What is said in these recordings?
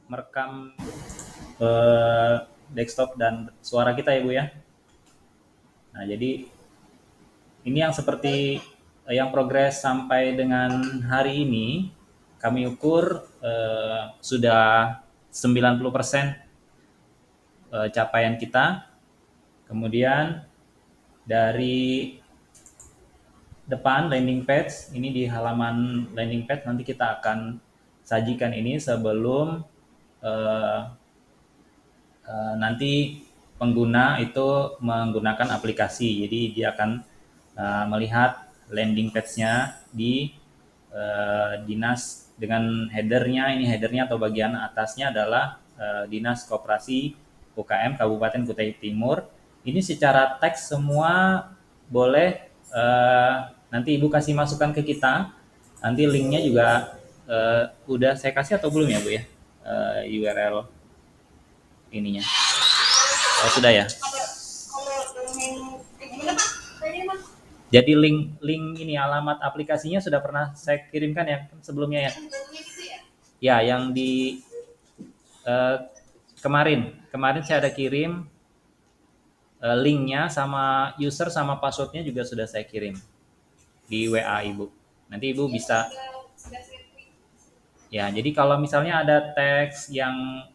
merekam desktop dan suara kita ya Bu ya. Nah, jadi ini yang seperti yang progres sampai dengan hari ini kami ukur sudah 90% capaian kita. Kemudian dari depan landing page, ini di halaman landing page nanti kita akan sajikan ini sebelum eh, nanti pengguna itu menggunakan aplikasi. Jadi dia akan melihat landing page-nya di dinas dengan headernya. Ini headernya atau bagian atasnya adalah Dinas Koperasi UKM Kabupaten Kutai Timur. Ini secara teks semua boleh, nanti Ibu kasih masukan ke kita. Nanti linknya juga udah saya kasih atau belum ya Bu ya, URL ininya. Oh, sudah ya. Jadi link link ini alamat aplikasinya sudah pernah saya kirimkan ya sebelumnya ya. Ya, yang di eh, kemarin saya ada kirim linknya sama user sama passwordnya juga sudah saya kirim di WA Ibu. Nanti Ibu bisa. Ya, jadi kalau misalnya ada teks yang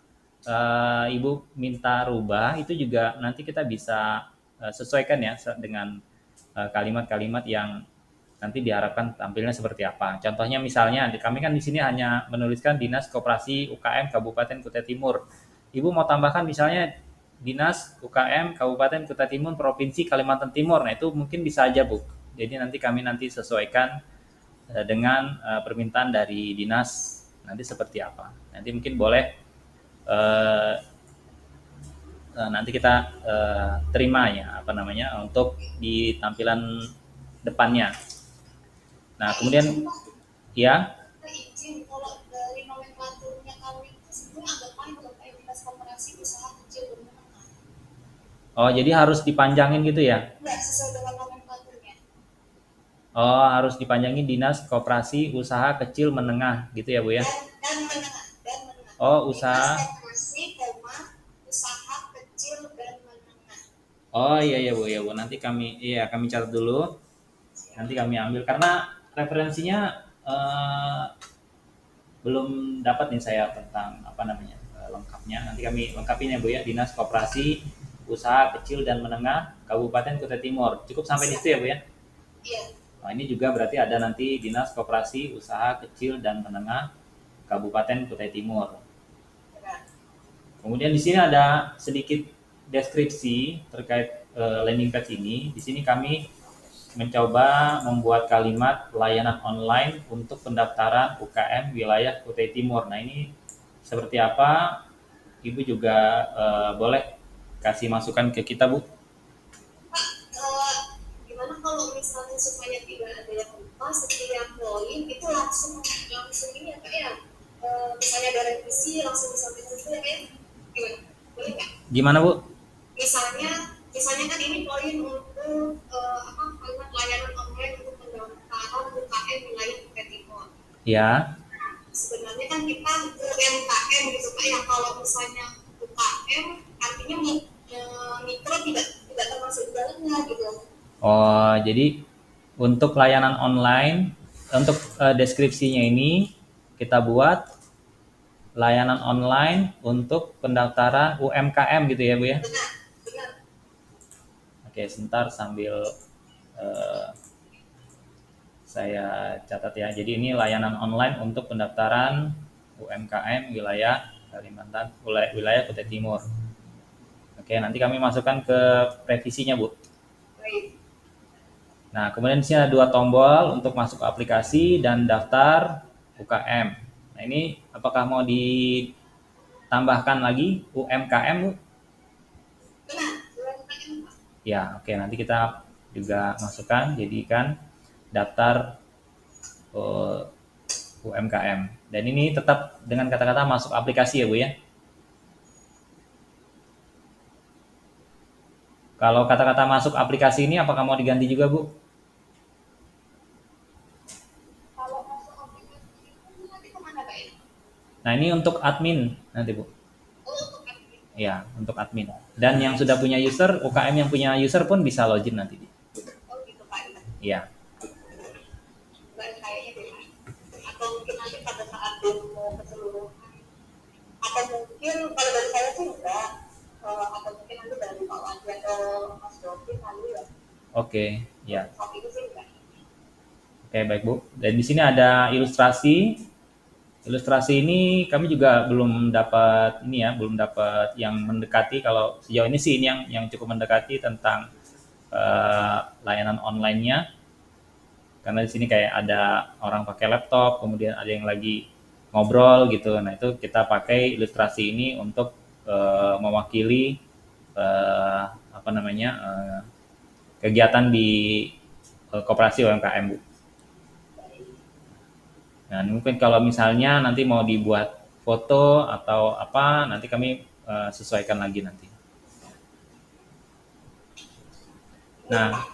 Ibu minta rubah, itu juga nanti kita bisa sesuaikan ya dengan kalimat-kalimat yang nanti diharapkan tampilnya seperti apa. Contohnya misalnya kami kan di sini hanya menuliskan Dinas Koperasi UKM Kabupaten Kutai Timur. Ibu mau tambahkan misalnya Dinas UKM Kabupaten Kutai Timur Provinsi Kalimantan Timur. Nah, itu mungkin bisa aja, Bu. Jadi nanti sesuaikan dengan permintaan dari dinas nanti seperti apa. Nanti mungkin boleh eh, nanti kita terima ya apa namanya untuk di tampilan depannya. Nah, kemudian ya. Oh, jadi harus dipanjangin gitu ya? Oh, harus dipanjangin Dinas Koperasi Usaha Kecil Menengah gitu ya, Bu ya? Oh, usaha. Oh, iya ya Bu ya Bu. Nanti kami catat dulu. Nanti kami ambil karena referensinya belum dapat nih saya tentang apa namanya lengkapnya. Nanti kami lengkapin ya Bu ya. Dinas Koperasi Usaha Kecil dan Menengah Kabupaten Kutai Timur. Cukup sampai di situ ya Bu ya? Iya. Nah, ini juga berarti ada nanti Dinas Koperasi Usaha Kecil dan Menengah Kabupaten Kutai Timur. Kemudian di sini ada sedikit deskripsi terkait landing page ini. Di sini kami mencoba membuat kalimat layanan online untuk pendaftaran UKM wilayah Kutai Timur. Nah, ini seperti apa? Ibu juga boleh kasih masukan ke kita, Bu. Gimana kalau misalnya supaya tidak ada yang lupa setiap poin itu langsung langsung ini ya Kak ya? Misalnya ada revisi langsung disampaikan itu ya Kak ya? Gimana? Boleh nggak? Gimana Bu? Misalnya kan ini poin untuk kalimat layanan online untuk pendaftaran UKM wilayah Kutai Timur. Ya. Sebenarnya kan kita UMKM gitu Pak ya, kalau misalnya UKM artinya mikro tidak termasuk di dalamnya gitu. Oh, jadi untuk layanan online untuk deskripsinya ini kita buat layanan online untuk pendaftaran UMKM gitu ya Bu ya? Benar, benar. Oke, sebentar sambil uh, saya catat ya. Jadi ini layanan online untuk pendaftaran UMKM wilayah Kalimantan, wilayah Kutai Timur. Oke, nanti kami masukkan ke revisinya, Bu. Nah, kemudian di sini ada 2 tombol untuk masuk ke aplikasi dan daftar UKM. Nah, ini apakah mau ditambahkan lagi UMKM, Bu? Ya, oke, nanti kita juga masukkan jadikan daftar UMKM. Dan ini tetap dengan kata-kata masuk aplikasi ya Bu ya. Kalau kata-kata masuk aplikasi ini apakah mau diganti juga Bu? Kalau masuk aplikasi itu nanti kemana Pak? Nah, ini untuk admin nanti, Bu. Oh, untuk admin. Ya, untuk admin. Dan yang sudah punya user, UKM yang punya user pun bisa login nanti. Oh gitu Pak. Iya. Mbak kayaknya deh. Atau mungkin nanti pada saat demo keseluruhan. Atau mungkin kalau dari saya sih enggak. Atau mungkin nanti dari Pak Wandi atau Mas Dovi kali ya. Oke, ya. Saat itu sih enggak. Oke, baik, Bu. Dan di sini ada ilustrasi. Ilustrasi ini kami juga belum dapat ini ya, belum dapat yang mendekati. Kalau sejauh ini sih ini yang cukup mendekati tentang layanan online-nya. Karena di sini kayak ada orang pakai laptop, kemudian ada yang lagi ngobrol gitu. Nah, itu kita pakai ilustrasi ini untuk mewakili apa namanya kegiatan di koperasi UMKM, Bu. Nah, mungkin kalau misalnya nanti mau dibuat foto atau apa, nanti kami sesuaikan lagi nanti. Nah,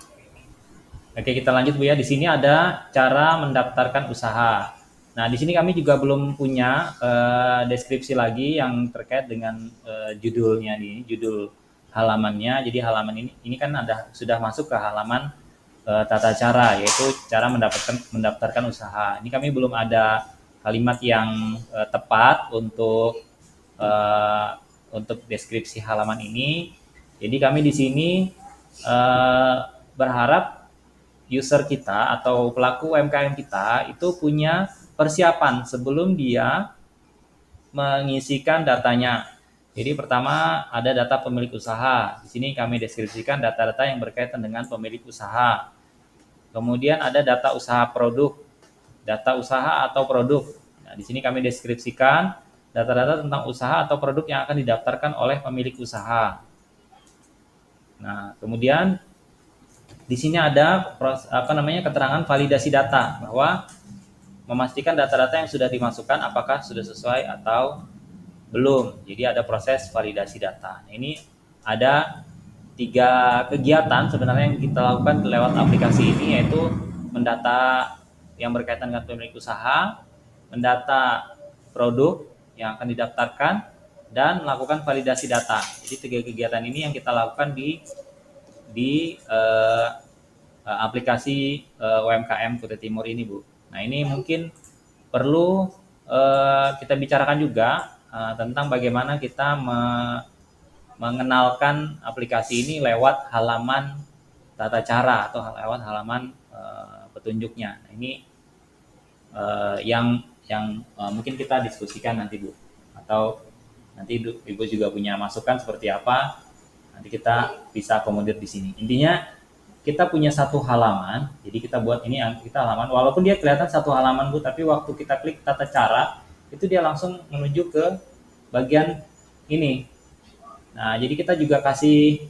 oke, kita lanjut, Bu ya. Di sini ada cara mendaftarkan usaha. Nah, di sini kami juga belum punya deskripsi lagi yang terkait dengan judulnya nih, judul halamannya. Jadi halaman ini kan ada sudah masuk ke halaman tata cara, yaitu cara mendaftarkan usaha. Ini kami belum ada kalimat yang tepat untuk deskripsi halaman ini. Jadi kami di sini berharap user kita atau pelaku UMKM kita itu punya persiapan sebelum dia mengisikan datanya. Jadi pertama ada data pemilik usaha. Di sini kami deskripsikan data-data yang berkaitan dengan pemilik usaha. Kemudian ada data usaha produk, data usaha atau produk. Nah, di sini kami deskripsikan data-data tentang usaha atau produk yang akan didaftarkan oleh pemilik usaha. Nah, kemudian di sini ada keterangan validasi data bahwa memastikan data-data yang sudah dimasukkan apakah sudah sesuai atau belum. Jadi ada proses validasi data. Ini ada 3 kegiatan sebenarnya yang kita lakukan lewat aplikasi ini, yaitu mendata yang berkaitan dengan pemilik usaha, mendata produk yang akan didaftarkan, dan melakukan validasi data. Jadi 3 kegiatan ini yang kita lakukan di aplikasi UMKM Kutai Timur ini, Bu. Nah, ini mungkin perlu kita bicarakan juga tentang bagaimana kita mengenalkan aplikasi ini lewat halaman tata cara atau lewat halaman petunjuknya. Nah, ini yang mungkin kita diskusikan nanti, Bu. Atau nanti Ibu juga punya masukan seperti apa, nanti kita bisa akomodir di sini. Intinya kita punya satu halaman, jadi kita buat ini kita halaman, walaupun dia kelihatan satu halaman, Bu, tapi waktu kita klik tata cara, itu dia langsung menuju ke bagian ini. Nah, jadi kita juga kasih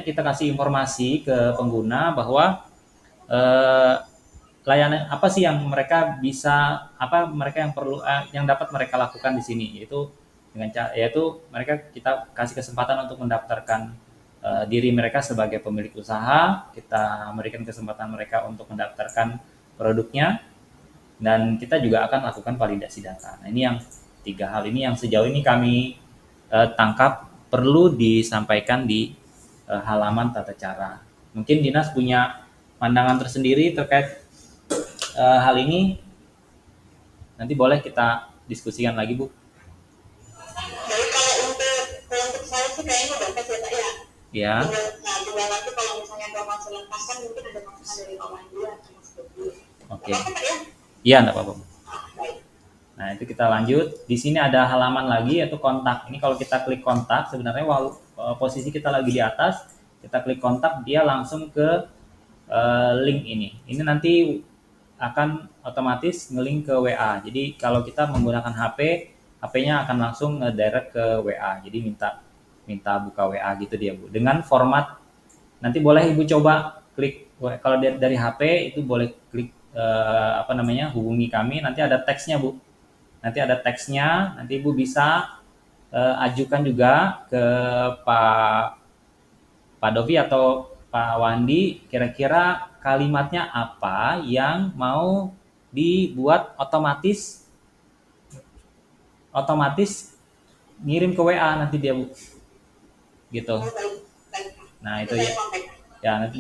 kita kasih informasi ke pengguna bahwa eh, layanan apa sih yang mereka bisa, apa mereka yang perlu yang dapat mereka lakukan di sini, yaitu mereka kita kasih kesempatan untuk mendaftarkan diri mereka sebagai pemilik usaha, kita memberikan kesempatan mereka untuk mendaftarkan produknya, dan kita juga akan lakukan validasi data. Nah, ini yang 3 hal ini yang sejauh ini kami tangkap perlu disampaikan di halaman tata cara. Mungkin Dinas punya pandangan tersendiri terkait hal ini, nanti boleh kita diskusikan lagi, Bu. Jadi kalau untuk saya sih kayaknya udah pas ya Pak ya. Ya. Tinggal nanti kalau misalnya ada masalah pas mungkin ada masukan dari Pak Wandi atau Mas Dovi. Oke. Apa Pak ya? Iya, enggak apa-apa. Nah, itu kita lanjut. Di sini ada halaman lagi yaitu kontak. Ini kalau kita klik kontak, sebenarnya posisi kita lagi di atas, kita klik kontak, dia langsung ke link ini. Ini nanti akan otomatis nge-link ke WA. Jadi kalau kita menggunakan HP-nya akan langsung nge-direct ke WA. Jadi minta buka WA gitu dia, Bu. Dengan format, nanti boleh Ibu coba klik, kalau dari HP itu boleh klik hubungi kami, nanti ada teksnya, Bu. Nanti ada teksnya, nanti Ibu bisa ajukan juga ke Pak Dovi atau Pak Wandi, kira-kira kalimatnya apa yang mau dibuat otomatis otomatis ngirim ke WA nanti dia, Bu. Gitu. Oh, baik, baik. Nah, itu Itu saya ya. kontak. Ya, nanti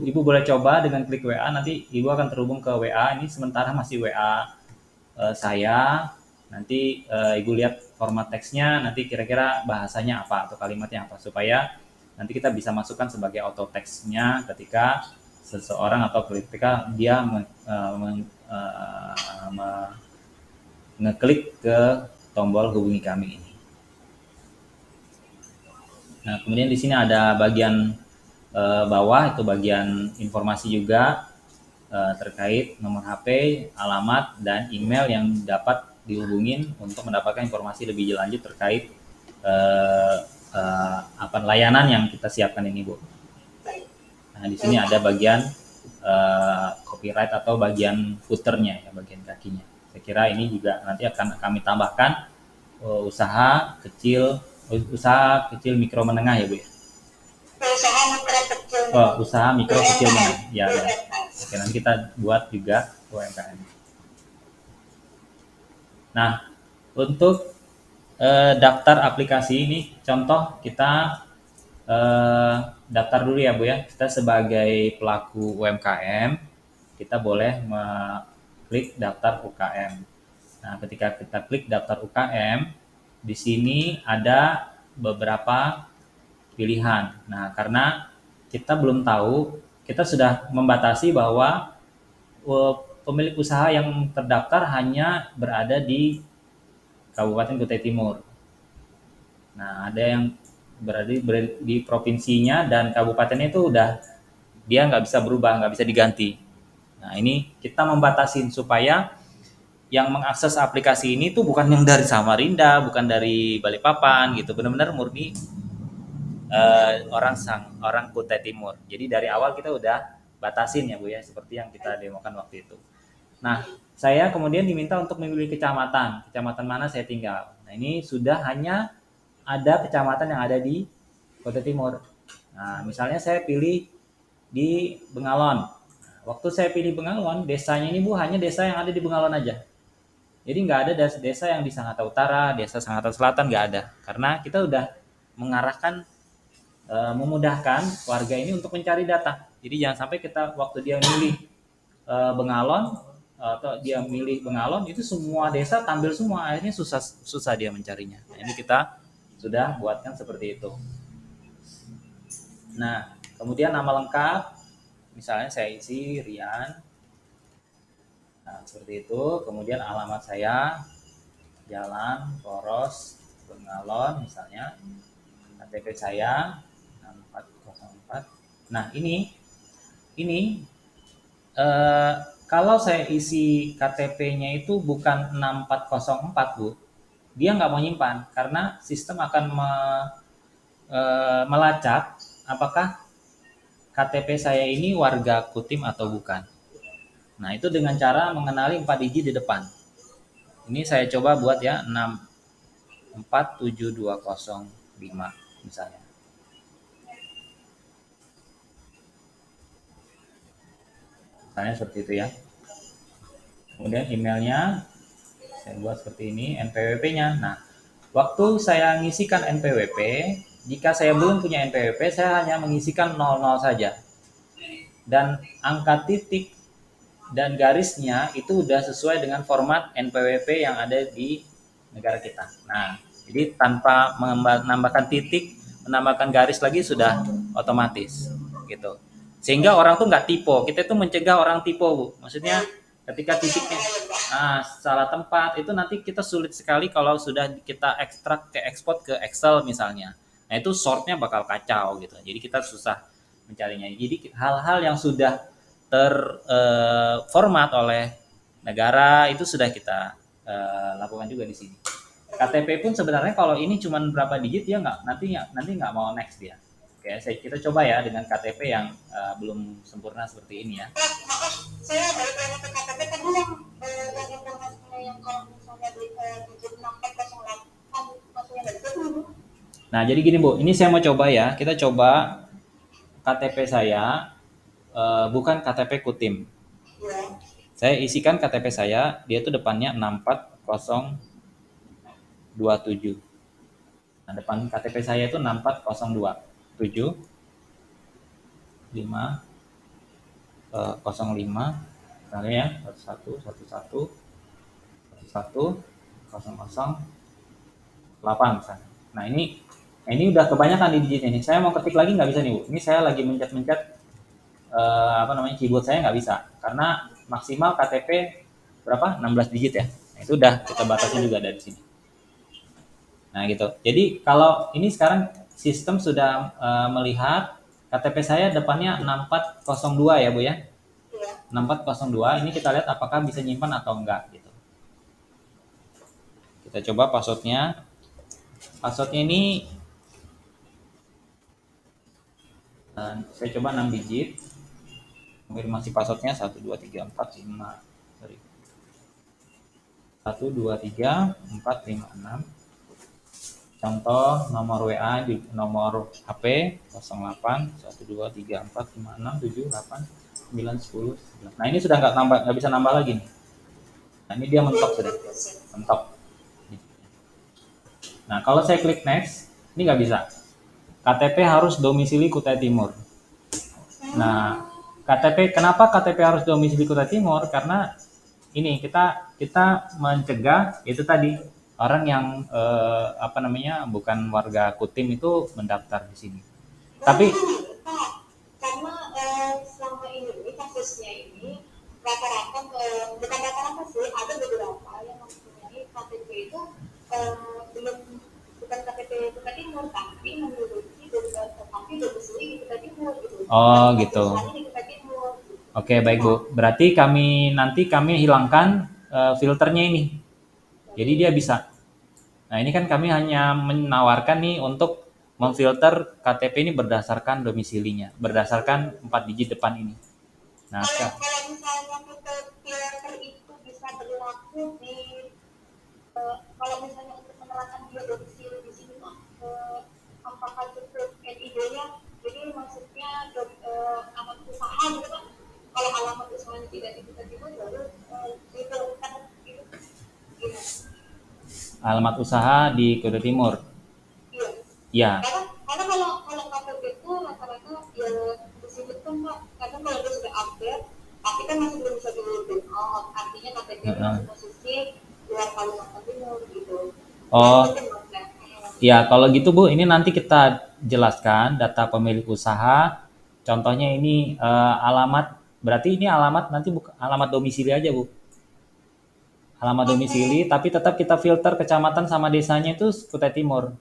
Ibu boleh coba dengan klik WA, nanti Ibu akan terhubung ke WA. Ini sementara masih WA saya. Nanti Ibu lihat format teksnya, nanti kira-kira bahasanya apa atau kalimatnya apa, supaya nanti kita bisa masukkan sebagai auto teksnya ketika seseorang atau ketika dia ngeklik ke tombol hubungi kami ini. Nah, kemudian di sini ada bagian bawah, itu bagian informasi juga terkait nomor HP, alamat, dan email yang dapat dihubungin untuk mendapatkan informasi lebih lanjut terkait apa layanan yang kita siapkan ini, Bu. Nah, di sini ada bagian copyright atau bagian footernya, ya, bagian kakinya. Saya kira ini juga nanti akan kami tambahkan usaha kecil mikro menengah, ya, Bu, ya. Usaha mikro kecil. Usaha mikro kecil menengah. Ya, ya. Oke, nanti kita buat juga UMKM. Nah, untuk daftar aplikasi ini, contoh kita daftar dulu ya, Bu, ya. Kita sebagai pelaku UMKM, kita boleh klik daftar UKM. Nah, ketika kita klik daftar UKM, di sini ada beberapa pilihan. Nah, karena kita belum tahu, kita sudah membatasi bahwa pemilik usaha yang terdaftar hanya berada di Kabupaten Kutai Timur. Nah, ada yang berada di provinsinya dan kabupatennya itu udah dia nggak bisa berubah, nggak bisa diganti. Nah, ini kita membatasin supaya yang mengakses aplikasi ini tuh bukan yang dari Samarinda, bukan dari Balikpapan gitu, benar-benar murni orang Kutai Timur. Jadi dari awal kita udah batasin ya, Bu, ya, seperti yang kita demokan waktu itu. Nah, saya kemudian diminta untuk memilih kecamatan mana saya tinggal. Nah, ini sudah hanya ada kecamatan yang ada di Kutai Timur. Nah, misalnya saya pilih di Bengalon. Nah, waktu saya pilih Bengalon, desanya ini, Bu, hanya desa yang ada di Bengalon aja. Jadi nggak ada desa yang di Sangatta Utara, desa Sangatta Selatan, nggak ada. Karena kita udah mengarahkan, memudahkan warga ini untuk mencari data. Jadi jangan sampai kita waktu dia milih Bengalon atau dia milih Bengalon itu semua desa tampil semua, akhirnya susah dia mencarinya. Nah, ini kita sudah buatkan seperti itu. Nah, kemudian nama lengkap, misalnya saya isi Rian. Nah, seperti itu. Kemudian alamat saya, Jalan Poros Bengalon misalnya. KTP saya 6404. Nah, ini kalau saya isi KTP-nya itu bukan 6404, Bu. Dia nggak mau nyimpan karena sistem akan melacak apakah KTP saya ini warga Kutim atau bukan. Nah, itu dengan cara mengenali 4 digit di depan. Ini saya coba buat ya, 647205 misalnya. Misalnya seperti itu ya. Kemudian emailnya saya buat seperti ini, NPWP-nya. Nah, waktu saya mengisikan NPWP, jika saya belum punya NPWP, saya hanya mengisikan 00 saja. Dan angka titik dan garisnya itu udah sesuai dengan format NPWP yang ada di negara kita. Nah, jadi tanpa menambahkan titik, menambahkan garis lagi sudah otomatis gitu. Sehingga orang tuh nggak typo. Kita tuh mencegah orang typo, Bu. Maksudnya ketika titiknya salah tempat itu nanti kita sulit sekali kalau sudah kita ekstrak ke ekspor ke Excel misalnya. Nah, itu sortnya bakal kacau gitu. Jadi kita susah mencarinya. Jadi hal-hal yang sudah terformat oleh negara itu sudah kita lakukan juga di sini. KTP pun sebenarnya kalau ini cuma berapa digit dia nanti nggak mau next dia. Oke, kita coba ya dengan KTP yang belum sempurna seperti ini ya. Maaf, saya balik lagi ke KTP tadi yang informasinya yang kalau misalnya digit 6408 maksudnya dari itu. Nah, jadi gini, Bu, ini saya mau coba ya. Kita coba KTP saya bukan KTP Kutim. Ya. Saya isikan KTP saya, dia tuh depannya 6408. 27. Nah, depan KTP saya itu 6402. 7 5 05 misalnya ya, 11 11 11 00 8 misalnya. Nah, ini udah kebanyakan di digit ini. Saya mau ketik lagi nggak bisa nih, Bu. Ini saya lagi mencet-mencet keyboard saya nggak bisa karena maksimal KTP berapa? 16 digit ya. Nah, itu udah kita batasi juga dari sini. Nah, gitu. Jadi kalau ini sekarang sistem sudah melihat KTP saya depannya 6402 ya, Bu ya. 6402, ini kita lihat apakah bisa nyimpan atau enggak gitu. Kita coba passwordnya. Passwordnya ini saya coba 6 digit. Konfirmasi passwordnya 1 2 3 4 5 sorry. 1 2 3 4 5 6. Contoh nomor WA di nomor HP 08 1 2 3 4 5 6 7 8 9 10 11. Nah, ini sudah nggak bisa nambah lagi nih. Nah, ini dia mentok sudah. Mentok. Nah, kalau saya klik next, ini nggak bisa. KTP harus domisili Kutai Timur. Nah, kenapa KTP harus domisili Kutai Timur? Karena ini kita mencegah itu tadi orang yang bukan warga Kutim itu mendaftar di sini. Tapi karena selama ini kasusnya ini rata-rata bukan rata-rata sih, ada beberapa yang mempunyai KTP itu belum, bukan KTP Kutai Timur tapi memiliki domisili di Kutai Timur gitu. Oh gitu. Di Kutai Timur. Oke, baik Bu. Berarti nanti kami hilangkan filternya ini. Jadi dia bisa. Nah, ini kan kami hanya menawarkan nih untuk memfilter KTP ini berdasarkan domisilinya, berdasarkan 4 digit depan ini. Nah, kalau misalnya filter itu bisa berlaku di kalau misalnya untuk menerapkan dia domisili di sini apakah cukup NID-nya? Jadi maksudnya alamat usaha gitu kan? Kalau alamat usahanya tidak di Kutai Timur baru difilterkan gitu. Alamat usaha di Kutai Timur. Iya. Karena kalau KTP itu rata-rata ya disebutkan Pak, kadang kalau dia sudah update, tapi kan masih belum bisa di out, artinya KTP masih posisi luar Kalimantan Timur gitu. Oh, ya kalau gitu Bu, ini nanti kita jelaskan data pemilik usaha. Contohnya ini alamat, berarti ini alamat nanti bukan alamat domisili aja Bu. Alamat domisili, tapi tetap kita filter kecamatan sama desanya itu Kutai Timur.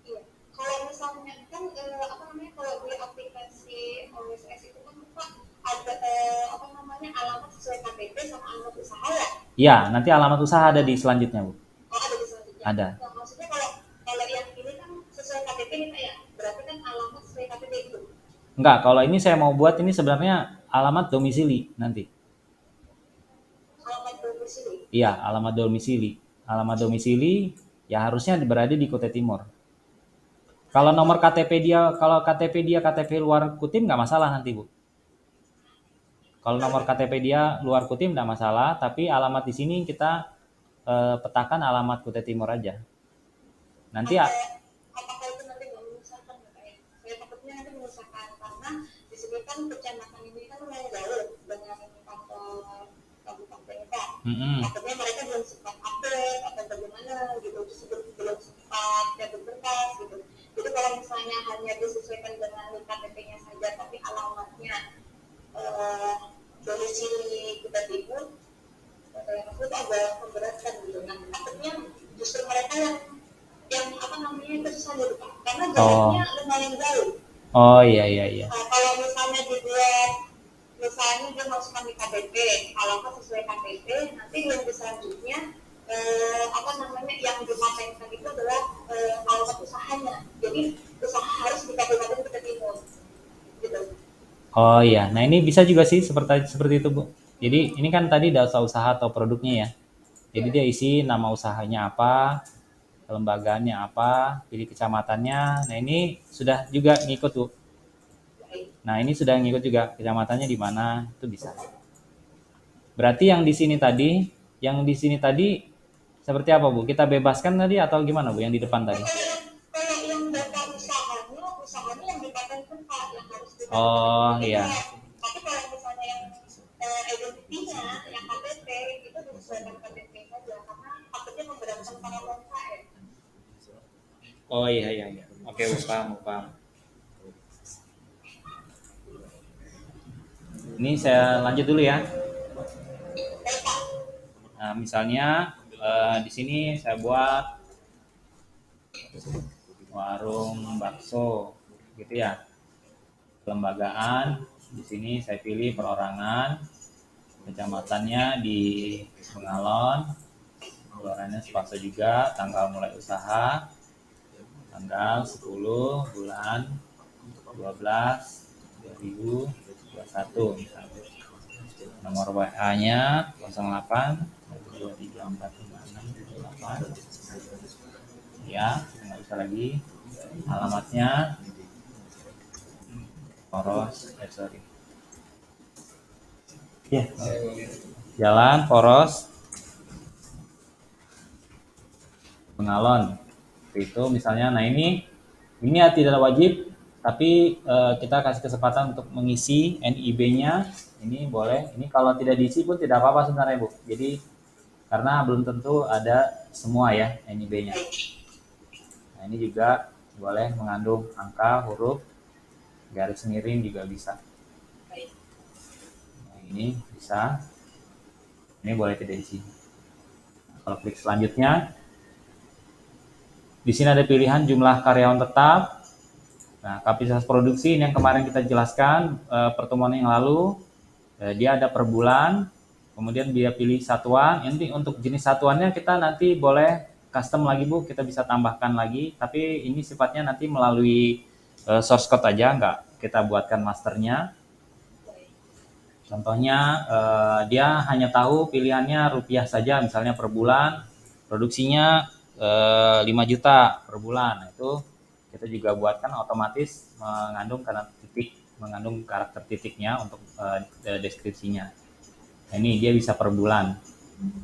Iya. Kalau misalnya kan kalau di aplikasi OSS itu kan Pak ada alamat sesuai KTP sama alamat usaha ya? Iya, nanti alamat usaha ada di selanjutnya Bu. Oh, ada di selanjutnya. Ada. Nah, maksudnya kalau yang ini kan sesuai KTP nih Pak ya, berarti kan alamat sesuai KTP itu. Enggak, kalau ini saya mau buat ini sebenarnya alamat domisili nanti. Alamat domisili? Iya, alamat domisili. Alamat domisili ya harusnya berada di Kutai Timur. Kalau nomor KTP dia, KTP luar Kutim nggak masalah nanti Bu. Kalau nomor KTP dia luar Kutim nggak masalah, tapi alamat di sini kita petakan alamat Kutai Timur aja. Nanti apakah itu nanti nggak menyusahkan ya? Saya takutnya nanti menyusahkan karena di sini kan kecamatan ini kan lumayan jauh dengan kantor kabupaten Pak. Takutnya mereka belum sempat update atau bagaimana gitu, belum sempat dapat berkas gitu. Jadi kalau misalnya hanya disesuaikan dengan KTP-nya saja, tapi alamatnya domisili Kutai Timur, yang aku agak memberatkan gitu. Nah, takutnya justru mereka yang kesusahan dulu Pak, karena jaraknya lumayan jauh. Oh iya. Nah, kalau misalnya dibuat, misalnya dia masukkan di KTP, alamat sesuai KTP, nanti yang selanjutnya yang dipatenkan itu adalah alamat usahanya. Jadi usaha harus di Kabupaten Kutai Timur, gitu. Oh iya, nah ini bisa juga sih seperti itu Bu. Jadi ini kan tadi data usaha atau produknya ya. Jadi dia isi nama usahanya apa, kelembagaannya apa, pilih kecamatannya. Nah ini sudah juga ngikut Bu. Nah ini sudah ngikut juga kecamatannya di mana, itu bisa. Berarti yang di sini tadi Seperti apa Bu? Kita bebaskan tadi atau gimana Bu yang di depan tadi? Kalau yang data usahanya yang dipatenkan Pak, yang harus Oh dipatenkan iya. tapi kalau misalnya yang identitinya, yang KTP itu disesuaikan KTP saja karena takutnya memberatkan para UMKM. Oh iya iya iya. Oke Bu, paham, Bu, paham. Ini saya lanjut dulu ya. Nah, misalnya di sini saya buat warung bakso, gitu ya. Kelembagaan di sini saya pilih perorangan, kecamatannya di Bengalon, keluarannya Sepaksa juga, tanggal mulai usaha, tanggal 10 bulan 12 2021 misalnya. Nomor WA-nya 08 123456678. Ya, nggak usah lagi. Alamatnya Poros, sorry. Ya, Jalan Poros Bengalon. Itu misalnya. Nah ini tidak wajib, tapi kita kasih kesempatan untuk mengisi NIB-nya. Ini boleh. Ini kalau tidak diisi pun tidak apa-apa sebenarnya Bu. Jadi karena belum tentu ada semua ya NIB-nya. Nah ini juga boleh mengandung angka, huruf, garis miring juga bisa. Nah, ini bisa. Ini boleh tidak diisi. Nah, kalau klik selanjutnya, di sini ada pilihan jumlah karyawan tetap. Nah, kapasitas produksi ini yang kemarin kita jelaskan pertemuan yang lalu, dia ada per bulan. Kemudian dia pilih satuan. Nanti untuk jenis satuannya kita nanti boleh custom lagi Bu, kita bisa tambahkan lagi. Tapi ini sifatnya nanti melalui source code aja, nggak kita buatkan masternya. Contohnya dia hanya tahu pilihannya rupiah saja, misalnya per bulan produksinya 5 juta per bulan. Nah, itu kita juga buatkan otomatis mengandung karakter titiknya untuk deskripsinya. Nah, ini dia bisa per bulan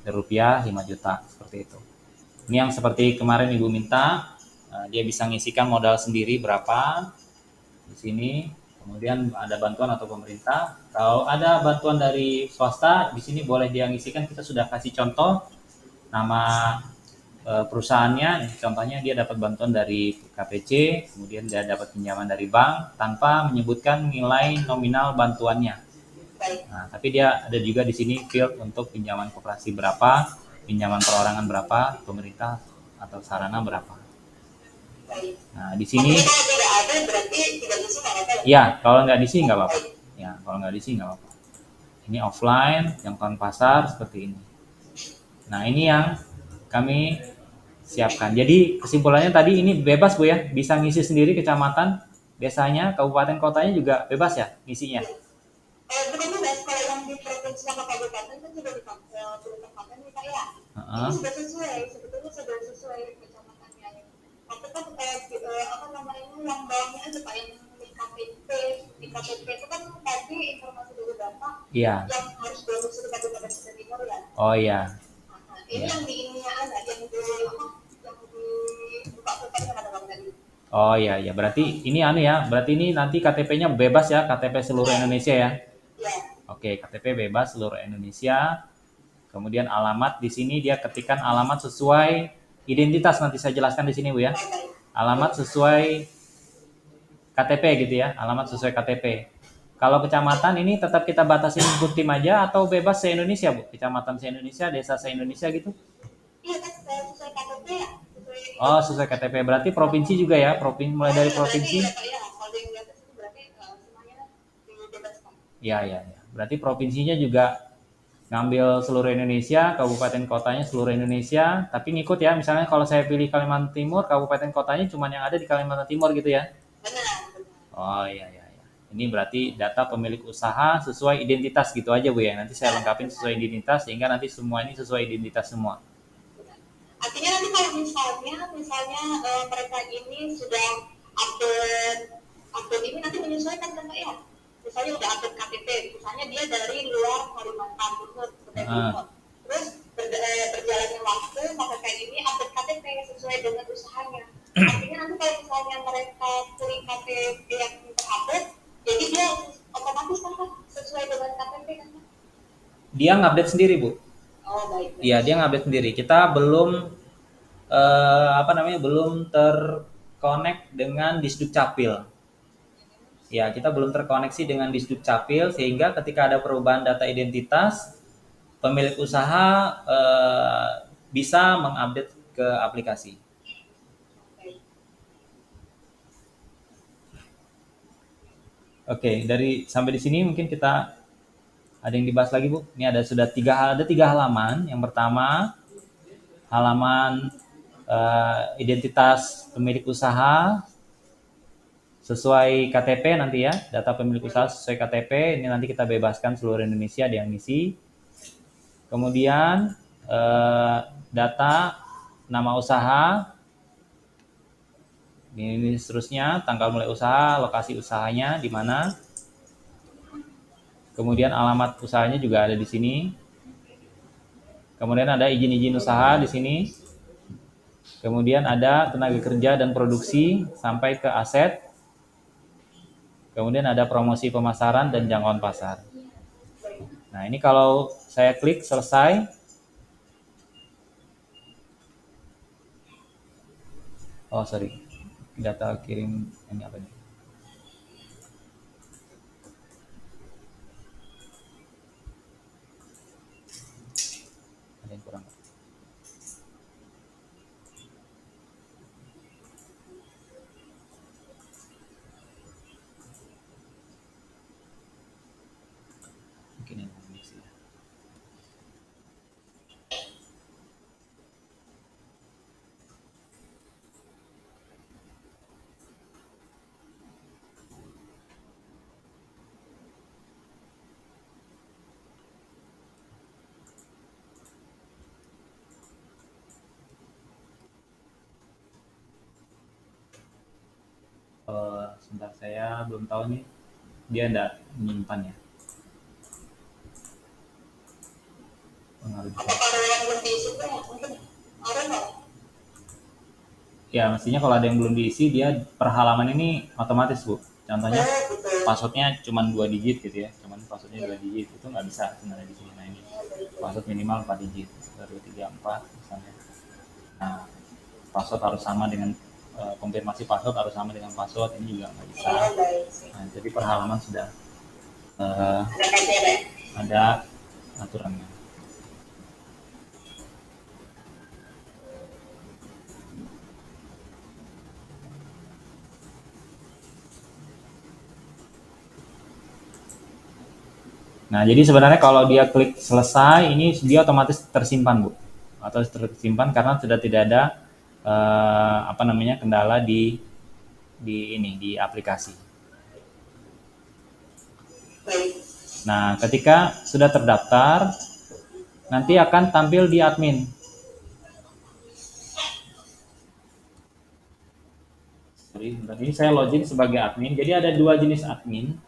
rupiah 5 juta seperti itu. Ini yang seperti kemarin Ibu minta, dia bisa ngisikan modal sendiri berapa di sini. Kemudian ada bantuan atau pemerintah. Kalau ada bantuan dari swasta, di sini boleh dia ngisikan. Kita sudah kasih contoh nama perusahaannya. Contohnya dia dapat bantuan dari KPC, kemudian dia dapat pinjaman dari bank tanpa menyebutkan nilai nominal bantuannya. Nah, tapi dia ada juga di sini field untuk pinjaman koperasi berapa, pinjaman perorangan berapa, pemerintah atau sarana berapa. Nah, di sini ya, kalau nggak diisi nggak apa-apa. Ya, kalau nggak diisi nggak apa-apa. Ini offline, jangkauan pasar seperti ini. Nah, ini yang kami siapkan. Jadi kesimpulannya tadi ini bebas Bu ya, bisa ngisi sendiri kecamatan, desanya, kabupaten, kotanya juga bebas ya ngisinya. Bukan bebas, kalau yang di provinsi sama kabupaten kan sudah ditempatkan nih Pak ya. Ini sudah sesuai, sebetulnya sudah sesuai kecamatannya. Tapi kan apa namanya yang bawahnya aja Pak, yang di KTP itu kan tadi informasi dari Bapak yang harus bagus di Kabupaten Kutai Timur ya. Oh iya. Ini yang di ininya ada, yang di buka-buka yang ada tadi. Oh iya ya, berarti ini berarti ini nanti KTP-nya bebas ya, KTP seluruh Indonesia ya. Oke, KTP bebas seluruh Indonesia. Kemudian alamat di sini dia ketikkan alamat sesuai identitas, nanti saya jelaskan di sini Bu ya. Alamat sesuai KTP gitu ya, alamat sesuai KTP. Kalau kecamatan ini tetap kita batasi Buktim aja atau bebas se-Indonesia Bu? Kecamatan se-Indonesia, desa se-Indonesia gitu? Iya kan sesuai KTP ya. Oh, sesuai KTP. Berarti provinsi juga ya, mulai dari provinsi. Ya. Berarti provinsinya juga ngambil seluruh Indonesia, kabupaten kotanya seluruh Indonesia, tapi ngikut ya. Misalnya kalau saya pilih Kalimantan Timur, kabupaten kotanya cuma yang ada di Kalimantan Timur gitu ya. Oh iya. Ini berarti data pemilik usaha sesuai identitas gitu aja Bu ya. Nanti saya lengkapin sesuai identitas sehingga nanti semua ini sesuai identitas semua. Artinya nanti kalau misalnya mereka ini sudah update ini nanti menyesuaikan kan Pak ya. Misalnya udah update KTP, misalnya dia dari luar Kalimantan Timur, terus berjalannya waktu maka kayak ini update KTP sesuai dengan usahanya. Artinya nanti kalau misalnya mereka klik KTP yang terupdate, jadi dia otomatis kan sesuai dengan KTP kan? Dia ngupdate sendiri, Bu. Oh baik. Iya, dia ngupdate sendiri. Kita belum belum terkonek dengan Disduk Capil. Ya, kita belum terkoneksi dengan Disduk Capil sehingga ketika ada perubahan data identitas, pemilik usaha bisa mengupdate ke aplikasi. Oke, dari sampai di sini mungkin kita ada yang dibahas lagi, Bu. Ini ada tiga halaman. Yang pertama halaman identitas pemilik usaha sesuai KTP nanti ya, data pemilik usaha sesuai KTP. Ini nanti kita bebaskan seluruh Indonesia ada yang ngisi. Kemudian data nama usaha, ini seterusnya, tanggal mulai usaha, lokasi usahanya di mana. Kemudian alamat usahanya juga ada di sini. Kemudian ada izin-izin usaha di sini. Kemudian ada tenaga kerja dan produksi sampai ke aset. Kemudian ada promosi pemasaran dan jangkauan pasar. Nah, ini kalau saya klik selesai. Oh, sorry. Data kirim ini apa nih? Ada yang kurang. Mungkin yang bisa. Sebentar, saya belum tahu nih dia enggak menyimpannya. Ya, mestinya kalau ada yang belum diisi dia per halaman ini otomatis, Bu. Contohnya passwordnya cuma 2 digit gitu ya, cuman passwordnya 2 digit itu nggak bisa sebenarnya di sini. Nah, ini password minimal 4 digit, 1, 2, 3, 4 misalnya. Nah, password harus sama dengan konfirmasi password harus sama dengan password, ini juga nggak bisa. Nah, jadi per halaman sudah ada aturannya. Nah, jadi sebenarnya kalau dia klik selesai, ini dia otomatis tersimpan, Bu. Atau tersimpan karena sudah tidak ada kendala di aplikasi. Nah, ketika sudah terdaftar, nanti akan tampil di admin. Ini saya login sebagai admin. Jadi ada 2 jenis admin.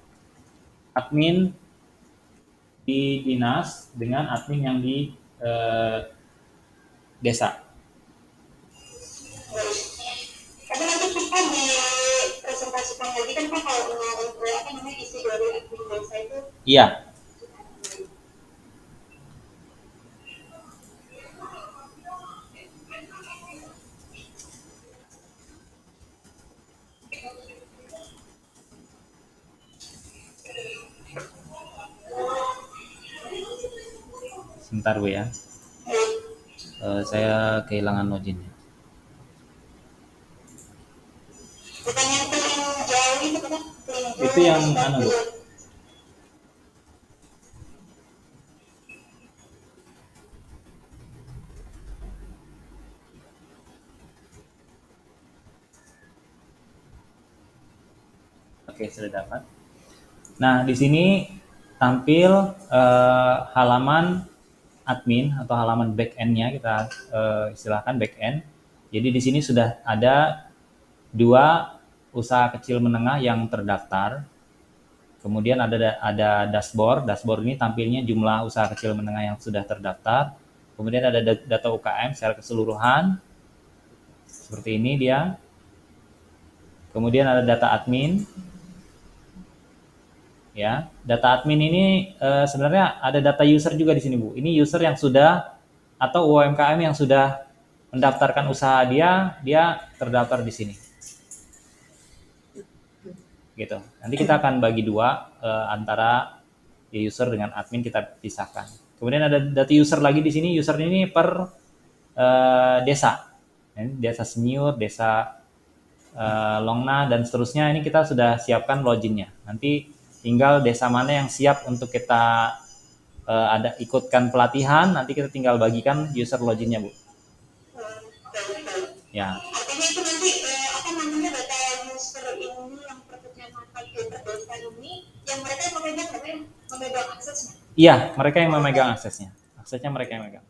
Admin di dinas dengan admin yang di desa. Karena nanti kita di presentasikan lagi kan Pak kalau isi dari admin desa itu. Iya. Sebentar, Bu ya. Saya kehilangan login. Bukan yang paling jauh itu kan? Itu yang mana, Bu? Oke, sudah dapat. Nah, di sini tampil halaman admin atau halaman backend-nya, kita istilahkan backend. Jadi di sini sudah ada 2 usaha kecil menengah yang terdaftar. Kemudian ada dashboard. Dashboard ini tampilnya jumlah usaha kecil menengah yang sudah terdaftar. Kemudian ada data UKM secara keseluruhan. Seperti ini dia. Kemudian ada data admin. Ya, data admin ini sebenarnya ada data user juga di sini, Bu. Ini user yang sudah atau UMKM yang sudah mendaftarkan usaha dia terdaftar di sini. Gitu. Nanti kita akan bagi dua antara user dengan admin, kita pisahkan. Kemudian ada data user lagi di sini. User ini per desa. Desa Senior, desa Longna dan seterusnya. Ini kita sudah siapkan loginnya. Nanti tinggal desa mana yang siap untuk kita ada ikutkan pelatihan, nanti kita tinggal bagikan user loginnya, Bu. Ya. Artinya itu nanti apa namanya data user ini yang per kecamatan per desa ini yang mereka yang memegang aksesnya. Iya, mereka yang memegang aksesnya. Aksesnya mereka yang memegang.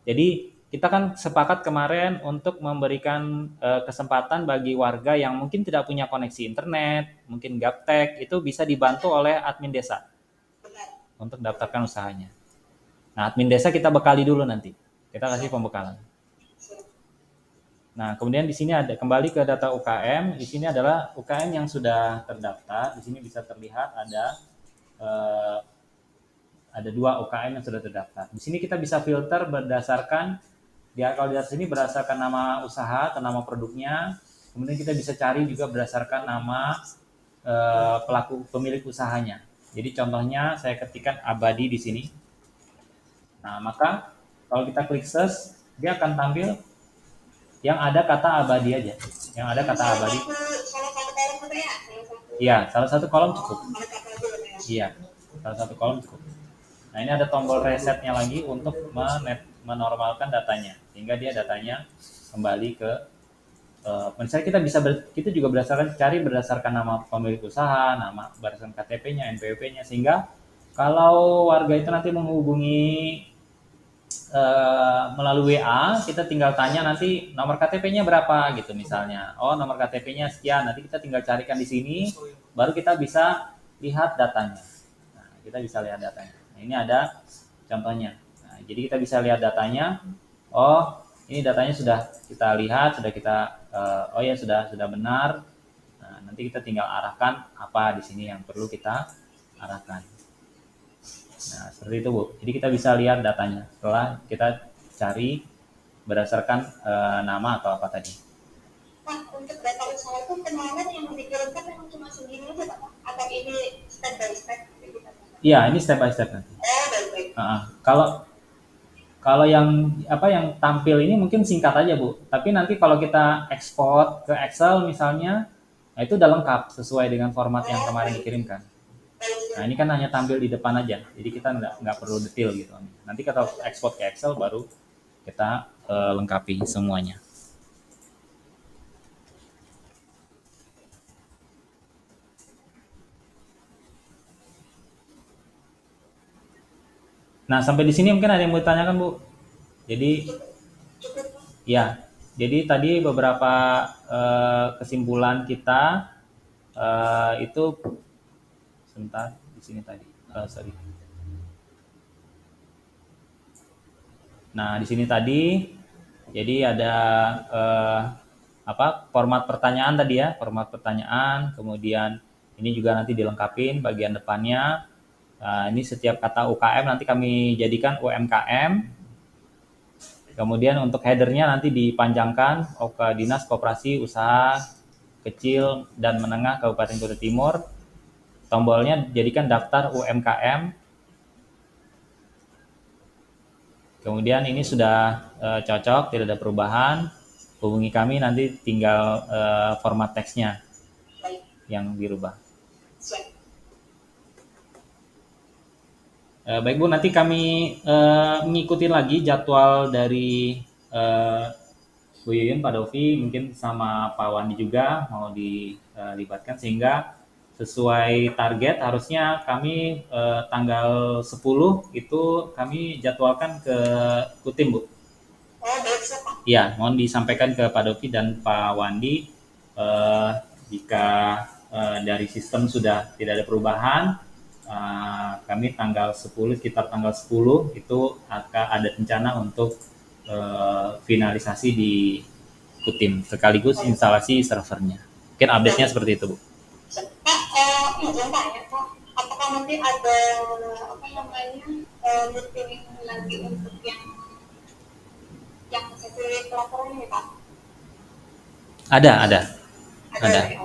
Jadi kita kan sepakat kemarin untuk memberikan kesempatan bagi warga yang mungkin tidak punya koneksi internet, mungkin gaptek, itu bisa dibantu oleh admin desa untuk daftarkan usahanya. Nah, admin desa kita bekali dulu nanti. Kita kasih pembekalan. Nah, kemudian di sini ada kembali ke data UKM. Di sini adalah UKM yang sudah terdaftar. Di sini bisa terlihat ada 2 UKM yang sudah terdaftar. Di sini kita bisa filter berdasarkan kalau di atas ini berdasarkan nama usaha atau nama produknya. Kemudian kita bisa cari juga berdasarkan nama pemilik usahanya. Jadi contohnya saya ketikkan Abadi di sini. Nah, maka kalau kita klik search, dia akan tampil yang ada kata Abadi aja. Yang ada kata Abadi. Iya, salah satu kolom cukup. Iya, salah satu kolom cukup. Nah, ini ada tombol resetnya lagi untuk menormalkan datanya, sehingga dia datanya kembali ke misalnya kita juga berdasarkan nama pemilik usaha, nama berdasarkan KTP-nya, NPWP-nya, sehingga kalau warga itu nanti menghubungi melalui WA, kita tinggal tanya nanti nomor KTP-nya berapa gitu misalnya. Oh, nomor KTP-nya sekian. Nanti kita tinggal carikan di sini, baru kita bisa lihat datanya. Nah, kita bisa lihat datanya. Nah, ini ada contohnya. Nah, jadi kita bisa lihat datanya. Oh, ini datanya sudah kita lihat, sudah kita oh ya sudah benar. Nah, nanti kita tinggal arahkan apa di sini yang perlu kita arahkan. Nah, seperti itu, Bu. Jadi kita bisa lihat datanya setelah kita cari berdasarkan nama atau apa tadi. Pak, untuk data usaha itu kemarin yang dikirimkan memang cuma segini aja, Pak? Atau ini step by step? Iya, ini step by step nanti. Oh, baik. Kalau yang tampil ini mungkin singkat aja, Bu. Tapi nanti kalau kita ekspor ke Excel misalnya, nah itu udah lengkap sesuai dengan format yang kemarin dikirimkan. Nah, ini kan hanya tampil di depan aja, jadi kita nggak perlu detail gitu. Nanti kita ekspor ke Excel baru kita lengkapi semuanya. Nah, sampai di sini mungkin ada yang mau ditanyakan, Bu. Jadi, ya, jadi tadi beberapa kesimpulan kita itu sebentar di sini tadi. Sorry. Nah, di sini tadi, jadi ada format pertanyaan tadi ya, format pertanyaan. Kemudian ini juga nanti dilengkapin bagian depannya. Ini setiap kata UKM nanti kami jadikan UMKM. Kemudian untuk headernya nanti dipanjangkan Dinas Koperasi Usaha Kecil dan Menengah Kabupaten Kutai Timur. Tombolnya jadikan daftar UMKM. Kemudian ini sudah cocok, tidak ada perubahan. Hubungi kami, nanti tinggal format teksnya yang dirubah. Baik, Bu, nanti kami mengikuti lagi jadwal dari Bu Yuyun, Pak Dovi, mungkin sama Pak Wandi juga mau dilibatkan, sehingga sesuai target harusnya kami tanggal 10 itu kami jadwalkan ke Kutim, Bu. Iya, mohon disampaikan ke Pak Dovi dan Pak Wandi jika dari sistem sudah tidak ada perubahan, kami tanggal 10, sekitar tanggal 10 itu akan ada rencana untuk finalisasi di Kutim sekaligus instalasi servernya. Mungkin update-nya seperti itu, Bu. Kak, izin tanya Kak, apakah nanti ada apa namanya meeting lagi untuk yang sesuai pelaporan ini Pak? Ada. Ada.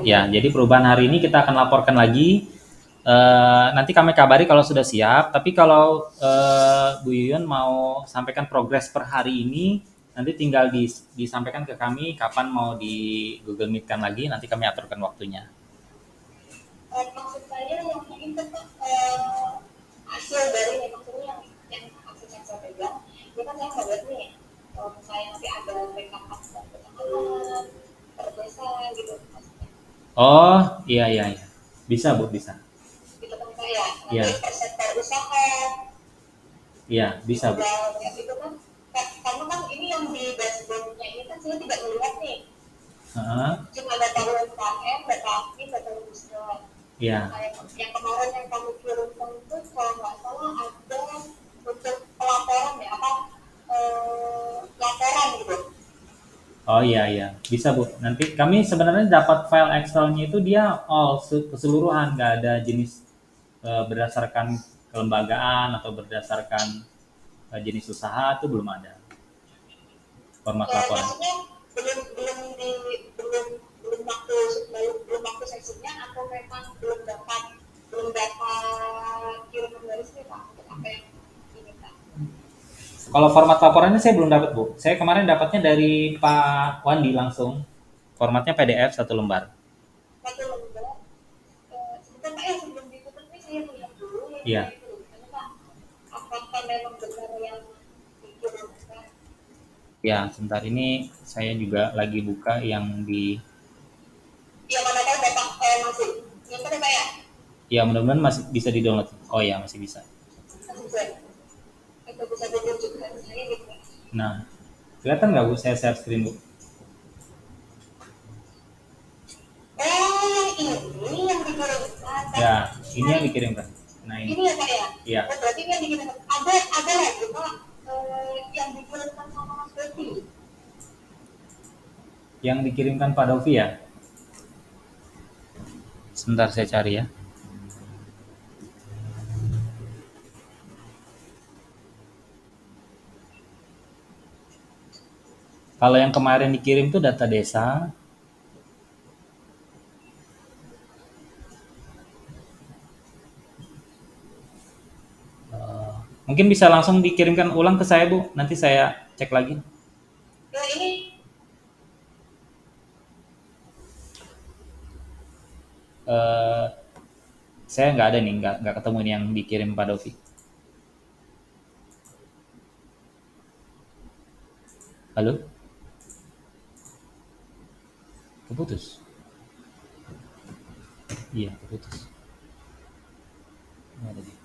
Ya, jadi perubahan hari ini kita akan laporkan lagi. Nanti kami kabari kalau sudah siap. Tapi kalau Bu Yuyun mau sampaikan progres per hari ini, nanti tinggal disampaikan ke kami kapan mau di Google Meet-kan lagi. Nanti kami aturkan waktunya. Maksud saya yang ini kan hasil dari maksudnya yang hasil yang saya pegang, ini kan saya nggak lihat nih, kalau misalnya nanti ada rekaman dan percakapan per desa gitu maksudnya. Oh, iya. Bisa, Bu, bisa. Gitu kan saya. Nanti Iya. per sektor usaha. Iya, bisa, Bu. Ya, itu kan karena kan ini yang di dashboardnya ini kan saya tidak melihat nih. Cuma data UMKM, data aktif, data industri. Iya. Yang kemarin yang kami kirimkan itu kalau nggak salah ada untuk pelaporan ya laporan gitu. Oh iya, bisa Bu. Nanti kami sebenarnya dapat file Excel-nya itu dia all keseluruhan, nggak ada jenis berdasarkan kelembagaan atau berdasarkan jenis usaha itu belum ada format laporan. Maksudnya belum waktu sesinya atau memang belum dapat kiriman dari sini Pak untuk apa yang diminta. Kalau format laporannya saya belum dapat Bu. Saya kemarin dapatnya dari Pak Wandi langsung. Formatnya PDF 1 lembar. Satu lembar. Sebentar Pak ya sebelum ditutup nih saya lihat dulu yang Iya. itu. Karena Pak, apakah memang benar yang dikirimkan? Ya, sebentar ini saya juga lagi buka yang di. Yang mana tahu Bapak masih. Yang mana Pak ya? Ya, mudah-mudahan masih bisa di-download. Oh ya, masih bisa. Masih bisa. Itu bisa ditunjukkan saya gitu. Nah, kelihatan nggak Bu saya share screen Bu? Ini yang dikirimkan. Ya, ini yang dikirimkan. Nah Ini ya Pak ya? Iya. Oh, berarti ini yang dikirimkan. Ada lagi Pak yang dikirimkan sama Mas Berti. Yang dikirimkan Pak Dovi ya? Sebentar saya cari ya. Kalau yang kemarin dikirim tuh data desa. Mungkin bisa langsung dikirimkan ulang ke saya Bu. Nanti saya cek lagi. Ya ini Saya nggak ada nih, nggak ketemu nih yang dikirim Pak Dovi. Halo? Keputus? Iya, keputus. Ini ada dia.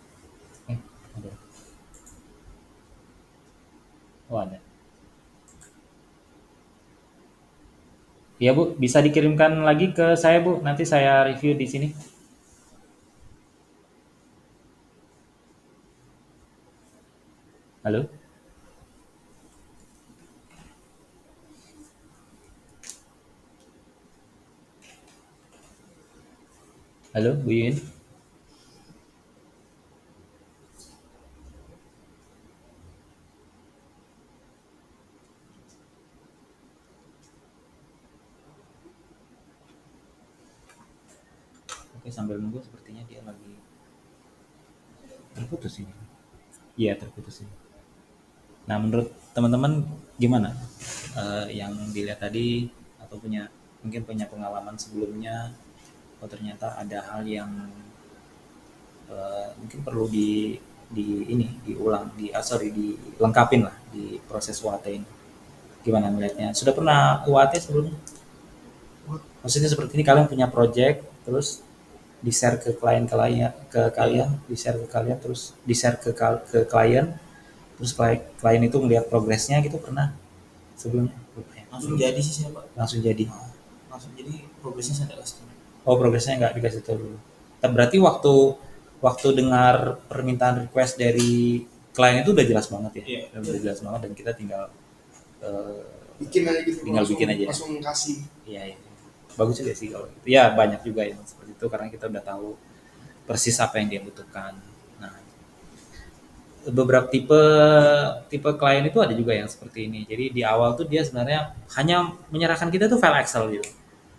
Ada. Oh, ada. Iya Bu, bisa dikirimkan lagi ke saya Bu. Nanti saya review di sini. Halo? Halo, Bu Yuyun? Oke, sambil nunggu sepertinya dia lagi terputus ini. Iya, terputus ini. Nah, menurut teman-teman gimana? Yang dilihat tadi atau mungkin punya pengalaman sebelumnya, oh ternyata ada hal yang mungkin perlu dilengkapin lah di proses UAT ini. Gimana melihatnya? Sudah pernah UAT sebelumnya? Maksudnya seperti ini, kalian punya project, terus di-share ke kalian, terus di-share ke klien, terus klien itu melihat progresnya gitu, pernah sebelumnya? Langsung jadi sih saya Pak. Langsung jadi. Langsung jadi progresnya saya nggak kasih. Oh, progresnya nggak dikasih tahu dulu. Berarti waktu waktu dengar permintaan request dari klien itu udah jelas banget ya. Iya. Udah jelas banget dan kita tinggal bikin aja gitu, Tinggal bikin aja. langsung kasih. iya. Bagus juga sih kalau gitu. Ya banyak juga yang seperti itu karena kita udah tahu persis apa yang dia butuhkan. Nah, beberapa tipe klien itu ada juga yang seperti ini. Jadi di awal tuh dia sebenarnya hanya menyerahkan kita tuh file Excel gitu.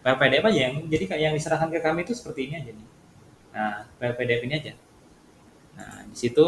File PDF aja jadi kayak yang diserahkan ke kami itu seperti ini aja nih. Nah, file PDF ini aja. Nah, di situ